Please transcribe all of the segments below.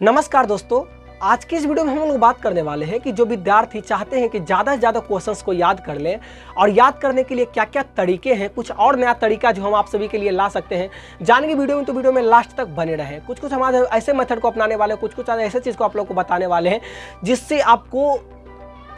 नमस्कार दोस्तों, आज की इस वीडियो में हम लोग बात करने वाले हैं कि जो विद्यार्थी चाहते हैं कि ज़्यादा से ज़्यादा क्वेश्चंस को याद कर लें और याद करने के लिए क्या क्या तरीके हैं, कुछ और नया तरीका जो हम आप सभी के लिए ला सकते हैं। जानेंगे वीडियो में, तो वीडियो में लास्ट तक बने रहें। कुछ कुछ हमारे ऐसे मेथड को अपनाने वाले हैं, कुछ कुछ ऐसे चीज़ को आप लोग को बताने वाले हैं जिससे आपको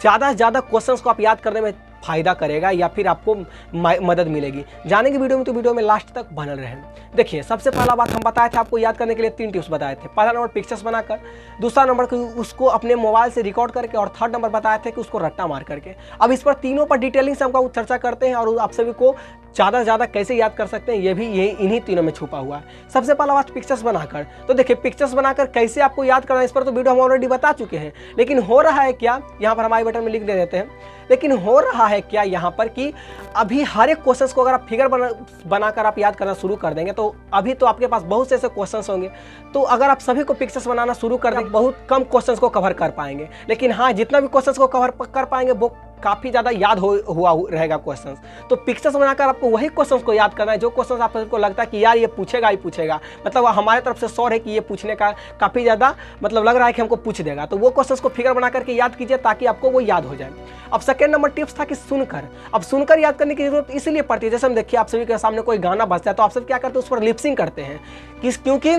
ज़्यादा से ज़्यादा क्वेश्चंस को आप याद करने में फायदा करेगा या फिर आपको मदद मिलेगी। जानेंगे वीडियो में, तो वीडियो में लास्ट तक बने रहें। देखिए, सबसे पहला बात हम बताए थे आपको याद करने के लिए 3 टिप्स बताए थे। पहला नंबर पिक्चर्स बनाकर, दूसरा नंबर उसको अपने मोबाइल से रिकॉर्ड करके, और थर्ड नंबर बताए थे कि उसको रट्टा मार करके। अब इस पर तीनों पर डिटेलिंग से हम चर्चा करते हैं और आप सभी को ज़्यादा से ज़्यादा कैसे याद कर सकते हैं ये भी इन्हीं तीनों में छुपा हुआ है। सबसे पहला बात पिक्चर्स बनाकर। तो देखिए, पिक्चर्स बनाकर कैसे आपको याद करना है इस पर तो वीडियो हम ऑलरेडी बता चुके हैं, लेकिन हो रहा है क्या, यहाँ पर हम आई बटन में लिख दे देते हैं। लेकिन हो रहा है क्या यहाँ पर कि अभी हर एक क्वेश्चंस को अगर आप फिगर बनाकर आप याद करना शुरू कर देंगे तो अभी तो आपके पास बहुत से ऐसे क्वेश्चंस होंगे, तो अगर आप सभी को पिक्चर्स बनाना शुरू कर दें बहुत कम क्वेश्चंस को कवर कर पाएंगे। लेकिन हाँ, जितना भी क्वेश्चंस को कवर कर पाएंगे वो काफ़ी ज़्यादा याद हुआ रहेगा क्वेश्चंस। तो पिक्चर्स बनाकर आपको वही क्वेश्चंस को याद करना है जो क्वेश्चंस आपको लगता है कि यार ये पूछेगा ही पूछेगा, मतलब हमारे तरफ से श्योर है कि ये पूछने का काफ़ी ज़्यादा मतलब लग रहा है कि हमको पूछ देगा, तो वो क्वेश्चंस को फिगर बना करके याद कीजिए ताकि आपको वो याद हो जाए। अब सेकेंड नंबर टिप्स था कि सुनकर। अब सुनकर याद करने की जरूरत इसलिए पड़ती है, जैसे हम देखिए आप सभी के सामने कोई गाना बजता है तो आप सब क्या करते हैं, उस पर लिपसिंग करते हैं। क्योंकि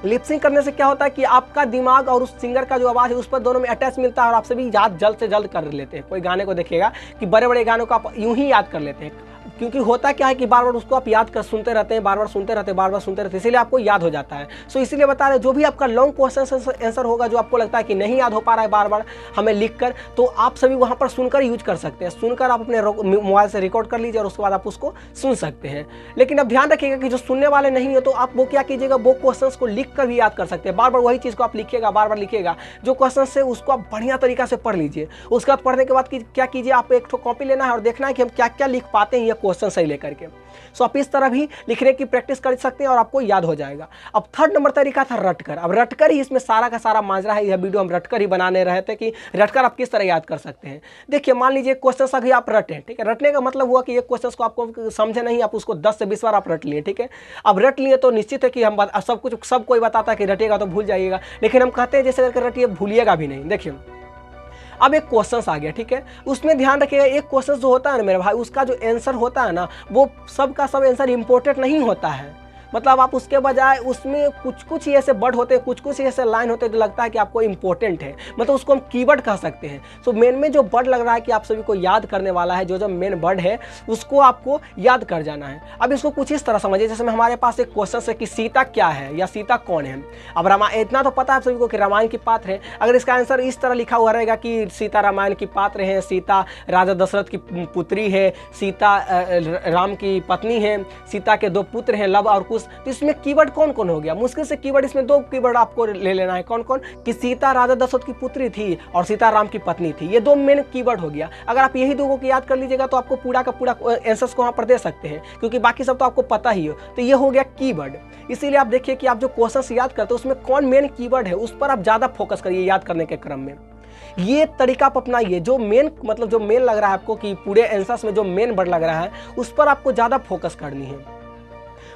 लिपसिंग करने से क्या होता है कि आपका दिमाग और उस सिंगर का जो आवाज़ है उस पर दोनों में अटैच मिलता है और आप सभी याद जल्द से जल्द कर लेते हैं। कोई गाने को देखिएगा कि बड़े बड़े गानों को आप यूं ही याद कर लेते हैं, क्योंकि होता क्या है कि बार बार उसको आप याद कर सुनते रहते हैं, बार बार सुनते रहते हैं, बार बार सुनते रहते हैं, इसीलिए आपको याद हो जाता है। सो इसीलिए बता रहे, जो भी आपका लॉन्ग क्वेश्चन आंसर होगा जो आपको लगता है कि नहीं याद हो पा रहा है बार बार हमें लिख कर, तो आप सभी वहाँ पर सुनकर यूज कर सकते हैं। सुनकर आप अपने मोबाइल से रिकॉर्ड कर लीजिए और उसके बाद आप उसको सुन सकते हैं। लेकिन अब ध्यान रखिएगा कि जो सुनने वाले नहीं है तो आप वो क्या कीजिएगा, वो क्वेश्चन को लिख कर भी याद कर सकते हैं। बार बार वही चीज़ को आप लिखिएगा, बार बार लिखिएगा। जो क्वेश्चन है उसको आप बढ़िया तरीका से पढ़ लीजिए। उसके बाद पढ़ने के बाद क्या कीजिए, आप एक कॉपी लेना है और देखना है कि हम क्या क्या लिख पाते हैं ये क्वेश्चन सही लेकर के। सो आप इस तरह भी लिखने की प्रैक्टिस कर सकते हैं और आपको याद हो जाएगा। अब थर्ड नंबर तरीका था रटकर। अब रटकर ही इसमें सारा का सारा माजरा है। यह वीडियो हम रटकर ही बनाने रहे थे कि रटकर आप किस तरह याद कर सकते हैं। देखिए, मान लीजिए क्वेश्चन अभी आप रटें, ठीक है। रटने का मतलब हुआ कि ये क्वेश्चन को आपको समझे नहीं, आप उसको 10 से 20 बार आप रट लिए, ठीक है। अब रट लिए तो निश्चित है कि हम सब कोई बताता है कि रटेगा तो भूल जाइएगा, लेकिन हम कहते हैं जैसे करके रटिए, भूलिएगा भी नहीं। देखिए, अब एक क्वेश्चन आ गया, ठीक है। उसमें ध्यान रखिएगा, एक क्वेश्चन जो होता है ना मेरे भाई, उसका जो आंसर होता है ना वो सब का सब आंसर इंपॉर्टेंट नहीं होता है। मतलब आप उसके बजाय उसमें कुछ कुछ ही ऐसे वर्ड होते हैं, कुछ कुछ ही ऐसे लाइन होते हैं जो लगता है कि आपको इंपॉर्टेंट है, मतलब उसको हम कीवर्ड कह सकते हैं। सो मेन में जो वर्ड लग रहा है कि आप सभी को याद करने वाला है, जो मेन वर्ड है उसको आपको याद कर जाना है। अब इसको कुछ इस तरह समझिए, जैसे हमारे पास एक क्वेश्चन है कि सीता क्या है या सीता कौन है। अब रामायण इतना तो पता है आप सभी को कि रामायण की पात्र है। अगर इसका आंसर इस तरह लिखा हुआ रहेगा कि सीता रामायण की पात्र है, सीता राजा दशरथ की पुत्री है, सीता राम की पत्नी है, सीता के 2 पुत्र हैं, लव और कुश, तो इसमें कीवर्ड कौन कौन हो गया। मुश्किल से कीवर्ड इसमें 2 कीवर्ड आपको ले लेना है। कौन कौन, कि सीता राजा दशरथ की पुत्री थी और सीता राम की पत्नी थी, ये 2 मेन कीवर्ड हो गया। अगर आप यही 2 को याद कर लीजिएगा तो आपको पूरा का पूरा आंसर्स को वहाँ पर दे सकते हैं, क्योंकि बाकी सब तो आपको पता ही हो। तो ये हो गया कीवर्ड। इसीलिए आप देखिए कि आप जो क्वेश्चन याद करते हो उसमें कौन मेन कीवर्ड है उस पर आप ज़्यादा फोकस करिए याद करने के क्रम में। ये तरीका आप अपनाइए। जो मेन मतलब जो मेन लग रहा है आपको कि पूरे आंसर्स में जो मेन वर्ड लग रहा है उस पर आपको ज़्यादा फोकस करनी है।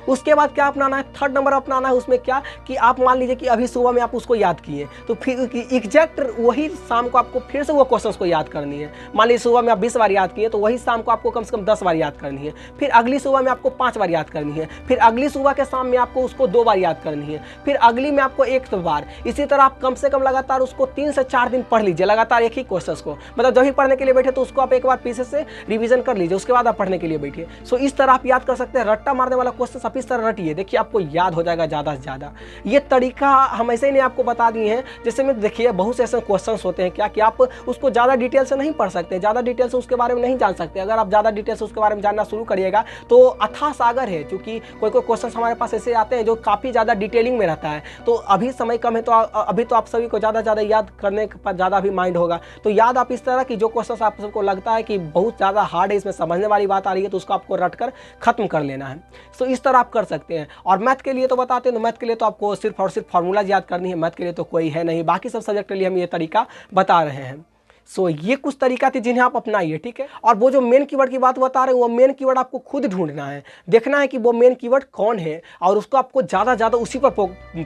उसके बाद क्या अपनाना है, थर्ड नंबर अपनाना है। उसमें क्या कि आप मान लीजिए कि अभी सुबह में आप उसको याद किए तो फिर एग्जैक्ट वही शाम को आपको फिर से वो क्वेश्चंस को याद करनी है। मान लीजिए सुबह में आप 20 बार याद किए तो वही शाम को आपको कम से कम 10 बार याद करनी है। फिर अगली सुबह में आपको 5 बार याद करनी है। फिर अगली सुबह के शाम में आपको उसको 2 बार याद करनी है। फिर अगली में आपको 1 बार। इसी तरह आप कम से कम लगातार उसको 3 से 4 दिन पढ़ लीजिए लगातार एक ही क्वेश्चन को। मतलब जब भी पढ़ने के लिए बैठे तो उसको आप एक बार पीछे से रिविजन कर लीजिए, उसके बाद आप पढ़ने के लिए बैठिए। सो इस तरह आप याद कर सकते हैं। रट्टा मारने वाला क्वेश्चन आप इस तरह रटिए, देखिए आपको याद हो जाएगा ज़्यादा से ज़्यादा। ये तरीका हम ऐसे ही नहीं आपको बता दिए हैं। जैसे में देखिए बहुत से ऐसे क्वेश्चंस होते हैं क्या कि आप उसको ज़्यादा डिटेल से नहीं पढ़ सकते, ज़्यादा डिटेल से उसके बारे में नहीं जान सकते। अगर आप ज़्यादा डिटेल से उसके बारे में जानना शुरू करिएगा तो अथाह सागर है, क्योंकि कोई कोई क्वेश्चन हमारे पास ऐसे आते हैं जो काफ़ी ज़्यादा डिटेलिंग में रहता है। तो अभी समय कम है तो अभी तो आप सभी को ज़्यादा ज़्यादा याद करने पर ज़्यादा भी माइंड होगा। तो याद आप इस तरह की जो क्वेश्चन आप सबको लगता है कि बहुत ज़्यादा हार्ड है, इसमें समझने वाली बात आ रही है, तो उसको आपको रट कर खत्म कर लेना है। तो इस तरह आप कर सकते हैं। और मैथ के लिए तो बताते हैं, तो मैथ के लिए तो आपको सिर्फ और सिर्फ फार्मूला याद करनी है। मैथ के लिए तो कोई है नहीं, बाकी सब सब्जेक्ट के लिए हम ये तरीका बता रहे हैं। सो ये कुछ तरीका थी जिन्हें आप अपनाइए, ठीक है। और वो जो मेन कीवर्ड की बात बता रहे हैं, वो मेन कीवर्ड आपको खुद ढूंढना है, देखना है कि वो मेन कीवर्ड कौन है और उसको आपको ज़्यादा ज़्यादा उसी पर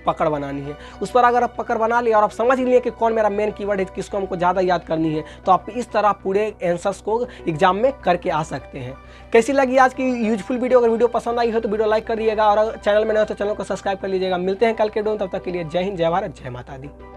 पकड़ बनानी है। उस पर अगर आप पकड़ बना लिया और आप समझ लिए कि कौन मेरा मेन कीवर्ड है, किसको हमको ज़्यादा याद करनी है, तो आप इस तरह पूरे आंसर्स को एग्जाम में करके आ सकते हैं। कैसी लगी आज की यूजफुल वीडियो? अगर वीडियो पसंद आई हो तो वीडियो लाइक कर दिएगा और चैनल में नए हो तो चैनल को सब्सक्राइब कर लीजिएगा। मिलते हैं कल के वीडियो में, तब तक के लिए जय हिंद, जय भारत, जय माता दी।